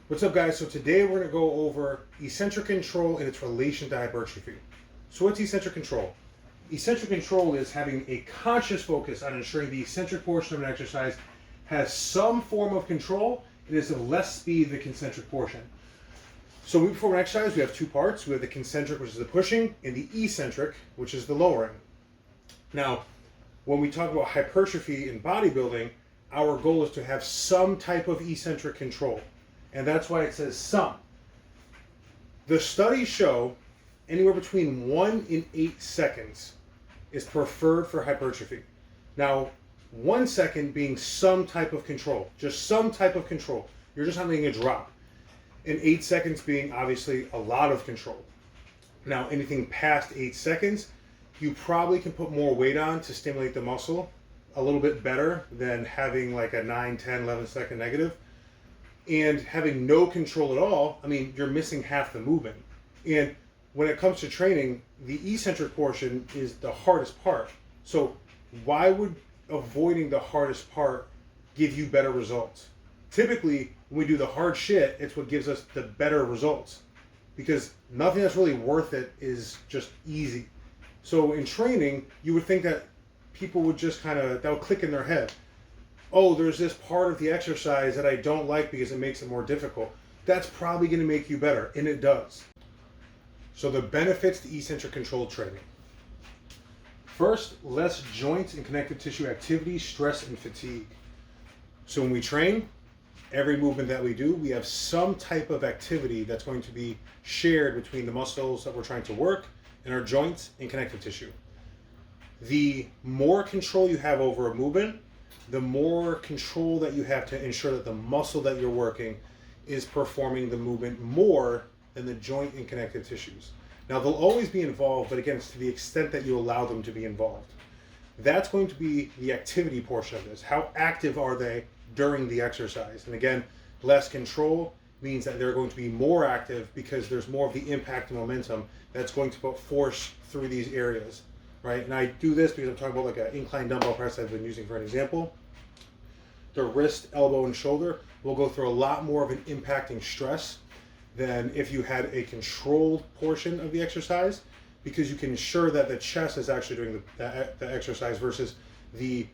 What's up, guys? So today we're going to go over eccentric control and its relation to hypertrophy. So what's eccentric control? Eccentric control is having a conscious focus on ensuring the eccentric portion of an exercise has some form of control and is of less speed than the concentric portion. So we perform an exercise, we have two parts. We have the concentric, which is the pushing, and the eccentric, which is the lowering. Now, when we talk about hypertrophy in bodybuilding, our goal is to have some type of eccentric control. And that's why it says some. The studies show anywhere between 1 and 8 seconds is preferred for hypertrophy. Now, 1 second being some type of control, just some type of control. You're just not letting it drop. And 8 seconds being obviously a lot of control. Now, anything past 8 seconds, you probably can put more weight on to stimulate the muscle a little bit better than having like a 9, 10, 11 second negative. And having no control at all, I mean, you're missing half the movement. And when it comes to training, the eccentric portion is the hardest part. So why would avoiding the hardest part give you better results? Typically, when we do the hard shit, it's what gives us the better results. Because nothing that's really worth it is just easy. So in training, you would think that people would just that would click in their head. Oh, there's this part of the exercise that I don't like because it makes it more difficult. That's probably going to make you better, and it does. So the benefits to eccentric control training. First, less joint and connective tissue activity, stress, and fatigue. So when we train, every movement that we do, we have some type of activity that's going to be shared between the muscles that we're trying to work and our joints and connective tissue. The more control you have over a movement, the more control that you have to ensure that the muscle that you're working is performing the movement more than the joint and connective tissues. Now, they'll always be involved, but again, it's to the extent that you allow them to be involved. That's going to be the activity portion of this. How active are they during the exercise? And again, less control means that they're going to be more active because there's more of the impact and momentum that's going to put force through these areas, right? And I do this because I'm talking about like an incline dumbbell press I've been using for an example. The wrist, elbow, and shoulder will go through a lot more of an impacting stress than if you had a controlled portion of the exercise, because you can ensure that the chest is actually doing the exercise versus the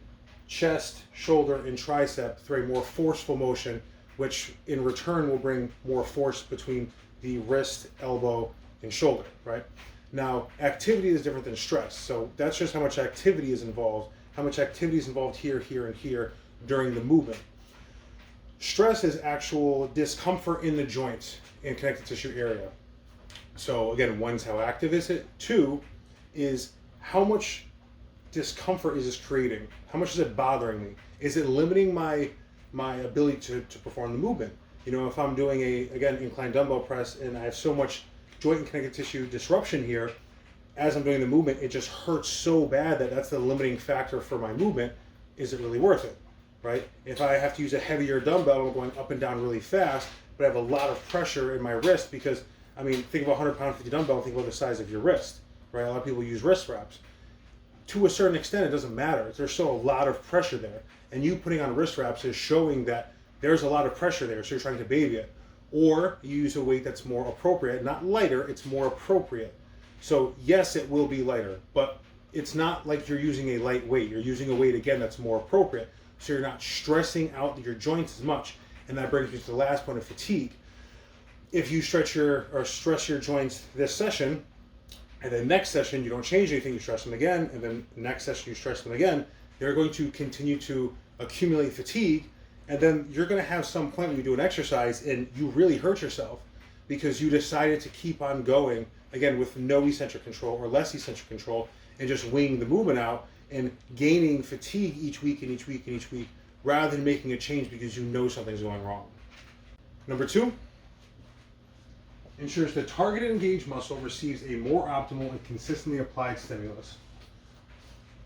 chest, shoulder, and tricep through a more forceful motion, which in return will bring more force between the wrist, elbow, and shoulder, right? Now, activity is different than stress. So that's just how much activity is involved, here, here, and here during the movement. Stress is actual discomfort in the joints and connective tissue area. So again, one's how active is it? Two is how much discomfort is this creating? How much is it bothering me? Is it limiting my ability to perform the movement? You know, if I'm doing again, incline dumbbell press and I have so much joint and connective tissue disruption here, as I'm doing the movement, it just hurts so bad that that's the limiting factor for my movement. Is it really worth it, right? If I have to use a heavier dumbbell, I'm going up and down really fast, but I have a lot of pressure in my wrist because, I mean, think of a 100-pound 50 dumbbell, think about the size of your wrist, right? A lot of people use wrist wraps. To a certain extent, it doesn't matter. There's still a lot of pressure there. And you putting on wrist wraps is showing that there's a lot of pressure there, so you're trying to baby it. Or you use a weight that's more appropriate, not lighter, it's more appropriate. So yes, it will be lighter, but it's not like you're using a light weight. You're using a weight, again, that's more appropriate. So you're not stressing out your joints as much. And that brings me to the last point of fatigue. If you stress your joints this session, and then next session you don't change anything, you stress them again, and then next session you stress them again, they're going to continue to accumulate fatigue, and then you're going to have some point when you do an exercise and you really hurt yourself because you decided to keep on going, again, with no eccentric control or less eccentric control, and just winging the movement out and gaining fatigue each week and each week and each week, rather than making a change because you know something's going wrong. Number 2, ensures the targeted engaged muscle receives a more optimal and consistently applied stimulus.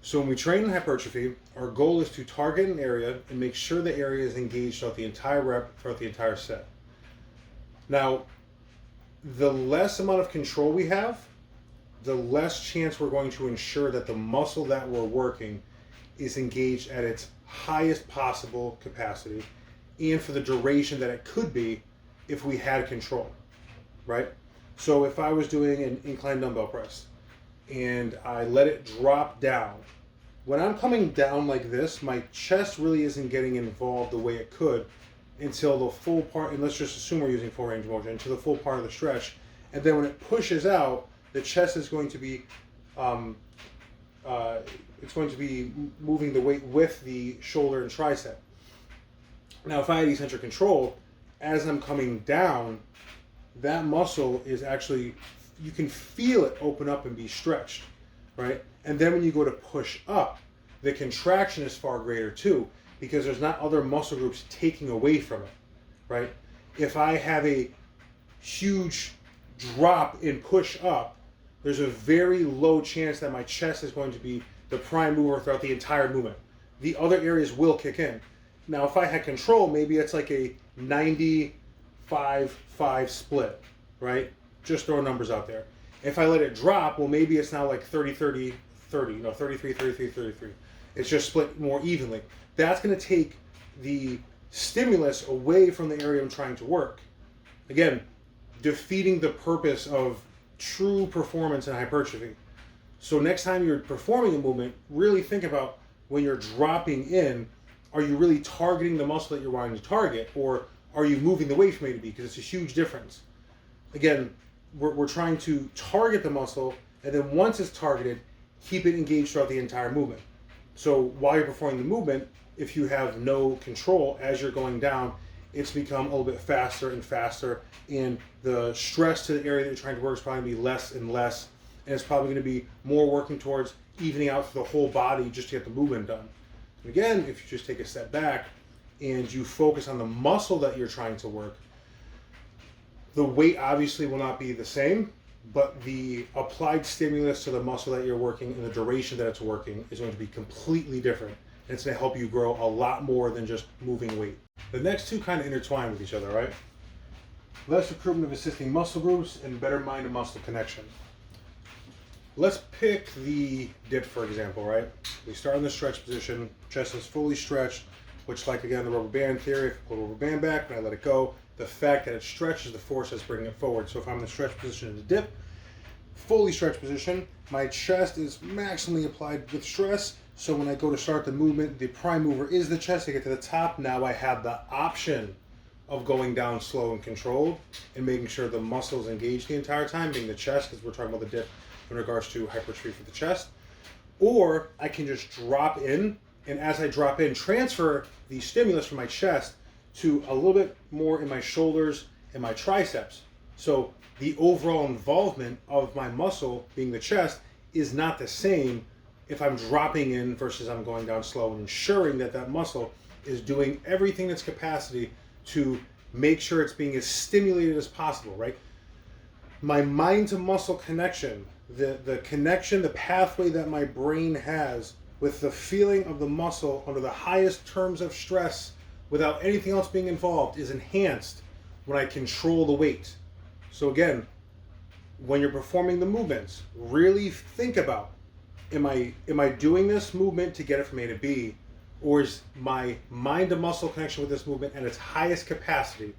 So when we train in hypertrophy, our goal is to target an area and make sure the area is engaged throughout the entire rep, throughout the entire set. Now, the less amount of control we have, the less chance we're going to ensure that the muscle that we're working is engaged at its highest possible capacity and for the duration that it could be if we had control, right? So if I was doing an incline dumbbell press and I let it drop down, when I'm coming down like this, my chest really isn't getting involved the way it could until the full part, and let's just assume we're using full range of motion, until the full part of the stretch. And then when it pushes out, the chest is going to be, it's going to be moving the weight with the shoulder and tricep. Now, if I had eccentric control, as I'm coming down, that muscle is actually, you can feel it open up and be stretched, right? And then when you go to push up, the contraction is far greater too, because there's not other muscle groups taking away from it, right? If I have a huge drop in push up, there's a very low chance that my chest is going to be the prime mover throughout the entire movement. The other areas will kick in. Now, if I had control, maybe it's like a 95-5 split, right? Just throwing numbers out there. If I let it drop, well, maybe it's now like 30-30-30, 33-33-33. It's just split more evenly. That's going to take the stimulus away from the area I'm trying to work. Again, defeating the purpose of true performance in hypertrophy. So next time you're performing a movement, really think about when you're dropping in, are you really targeting the muscle that you're wanting to target, or are you moving the weight from A to B? Because it's a huge difference. Again, we're trying to target the muscle, and then once it's targeted, keep it engaged throughout the entire movement. So while you're performing the movement, if you have no control as you're going down, it's become a little bit faster and faster, and the stress to the area that you're trying to work is probably going to be less and less, and it's probably going to be more working towards evening out for the whole body just to get the movement done. And again, if you just take a step back and you focus on the muscle that you're trying to work, the weight obviously will not be the same, but the applied stimulus to the muscle that you're working and the duration that it's working is going to be completely different. And it's going to help you grow a lot more than just moving weight. The next two kind of intertwine with each other, right? Less recruitment of assisting muscle groups and better mind to muscle connection. Let's pick the dip, for example, right? We start in the stretch position, chest is fully stretched, which, like again, the rubber band theory, if I pull the rubber band back and I let it go, the fact that it stretches the force that's bringing it forward. So if I'm in the stretch position in the dip, fully stretched position, my chest is maximally applied with stress. So when I go to start the movement, the prime mover is the chest. I get to the top. Now I have the option of going down slow and controlled and making sure the muscle is engaged the entire time, being the chest, because we're talking about the dip in regards to hypertrophy for the chest. Or I can just drop in, and as I drop in, transfer the stimulus from my chest to a little bit more in my shoulders and my triceps. So the overall involvement of my muscle, being the chest, is not the same if I'm dropping in versus I'm going down slow, and ensuring that that muscle is doing everything in its capacity to make sure it's being as stimulated as possible, right? My mind to muscle connection, the connection, the pathway that my brain has with the feeling of the muscle under the highest terms of stress without anything else being involved is enhanced when I control the weight. So again, when you're performing the movements, really think about, am I doing this movement to get it from A to B, or is my mind to muscle connection with this movement at its highest capacity,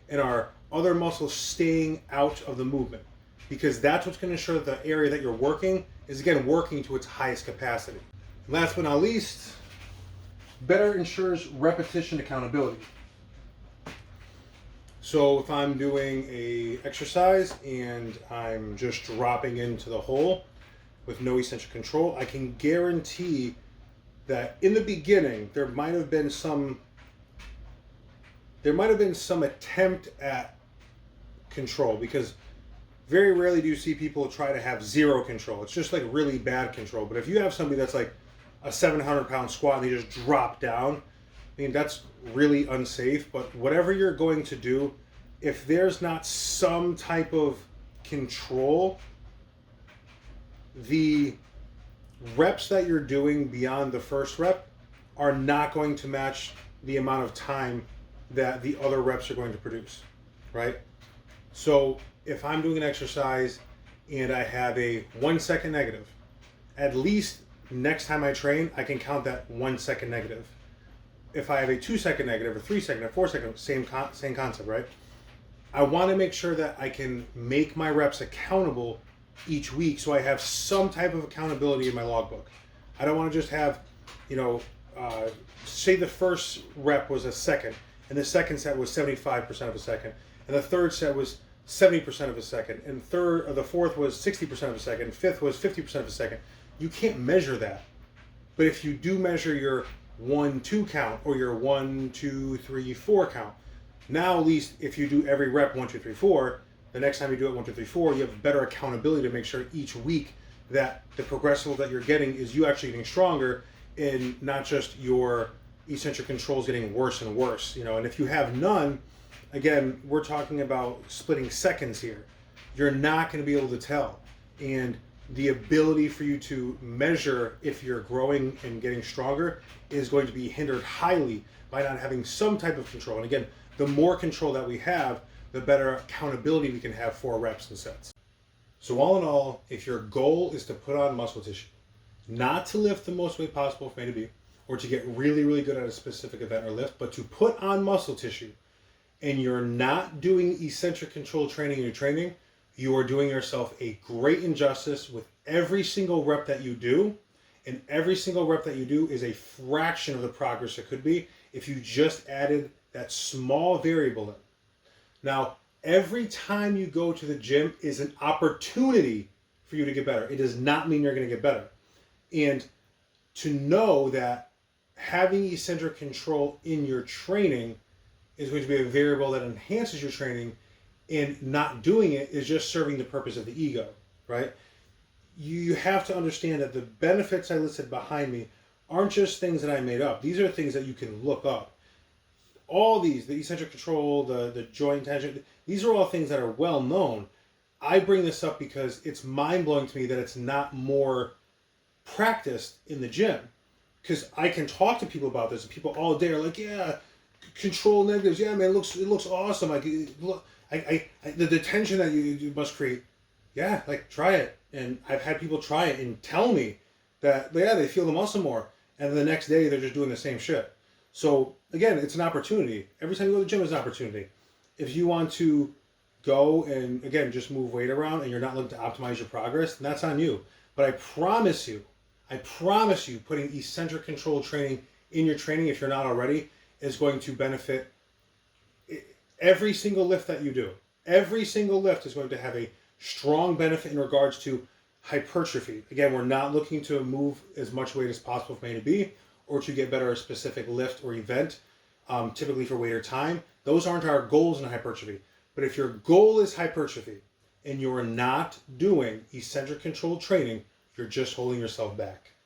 and are other muscles staying out of the movement? Because that's what's going to ensure that the area that you're working is, again, working to its highest capacity. Last but not least, better ensures repetition accountability. So if I'm doing a exercise and I'm just dropping into the hole with no eccentric control, I can guarantee that in the beginning there might have been some attempt at control, because very rarely do you see people try to have zero control. It's just like really bad control. But if you have somebody that's like a 700-pound squat and they just drop down, I mean, that's really unsafe. But whatever you're going to do, if there's not some type of control, the reps that you're doing beyond the first rep are not going to match the amount of time that the other reps are going to produce, right? So if I'm doing an exercise and I have a 1 second negative, at least next time I train, I can count that 1 second negative. If I have a 2 second negative, or 3 second, or 4 second, same concept, right? I want to make sure that I can make my reps accountable each week, so I have some type of accountability in my logbook. I don't want to just have, you know, say the first rep was a second, and the second set was 75% of a second, and the third set was 70% of a second, and the fourth was 60% of a second, and fifth was 50% of a second. You can't measure that. But if you do measure your 1-2 count or your 1-2-3-4 count, now at least if you do every rep 1-2-3-4, the next time you do it 1-2-3-4, you have better accountability to make sure each week that the progressive level that you're getting is you actually getting stronger, and not just your eccentric controls getting worse and worse. You know, and if you have none, again, we're talking about splitting seconds here. You're not going to be able to tell, and the ability for you to measure if you're growing and getting stronger is going to be hindered highly by not having some type of control. And again, the more control that we have, the better accountability we can have for reps and sets. So all in all, if your goal is to put on muscle tissue, not to lift the most weight possible from A to B, or to get really, really good at a specific event or lift, but to put on muscle tissue, and you're not doing eccentric control training in your training, you are doing yourself a great injustice with every single rep that you do. And every single rep that you do is a fraction of the progress it could be if you just added that small variable in. Now, every time you go to the gym is an opportunity for you to get better. It does not mean you're going to get better. And to know that having eccentric control in your training is going to be a variable that enhances your training, and not doing it is just serving the purpose of the ego, right? You have to understand that the benefits I listed behind me aren't just things that I made up. These are things that you can look up. All these, the eccentric control, the joint tension, these are all things that are well known. I bring this up because it's mind-blowing to me that it's not more practiced in the gym. Because I can talk to people about this, and people all day are like, yeah, control negatives, yeah, man, it looks awesome. Like, look, the tension that you must create, yeah, like, try it. And I've had people try it and tell me that, yeah, they feel the muscle more, and the next day they're just doing the same shit. So again, it's an opportunity. Every time you go to the gym is an opportunity. If you want to go and, again, just move weight around and you're not looking to optimize your progress, then that's on you. But I promise you, putting eccentric control training in your training, if you're not already, is going to benefit every single lift that you do. Every single lift is going to have a strong benefit in regards to hypertrophy. Again, we're not looking to move as much weight as possible from A to B, or to get better at a specific lift or event, typically for weight or time. Those aren't our goals in hypertrophy. But if your goal is hypertrophy and you're not doing eccentric control training, you're just holding yourself back.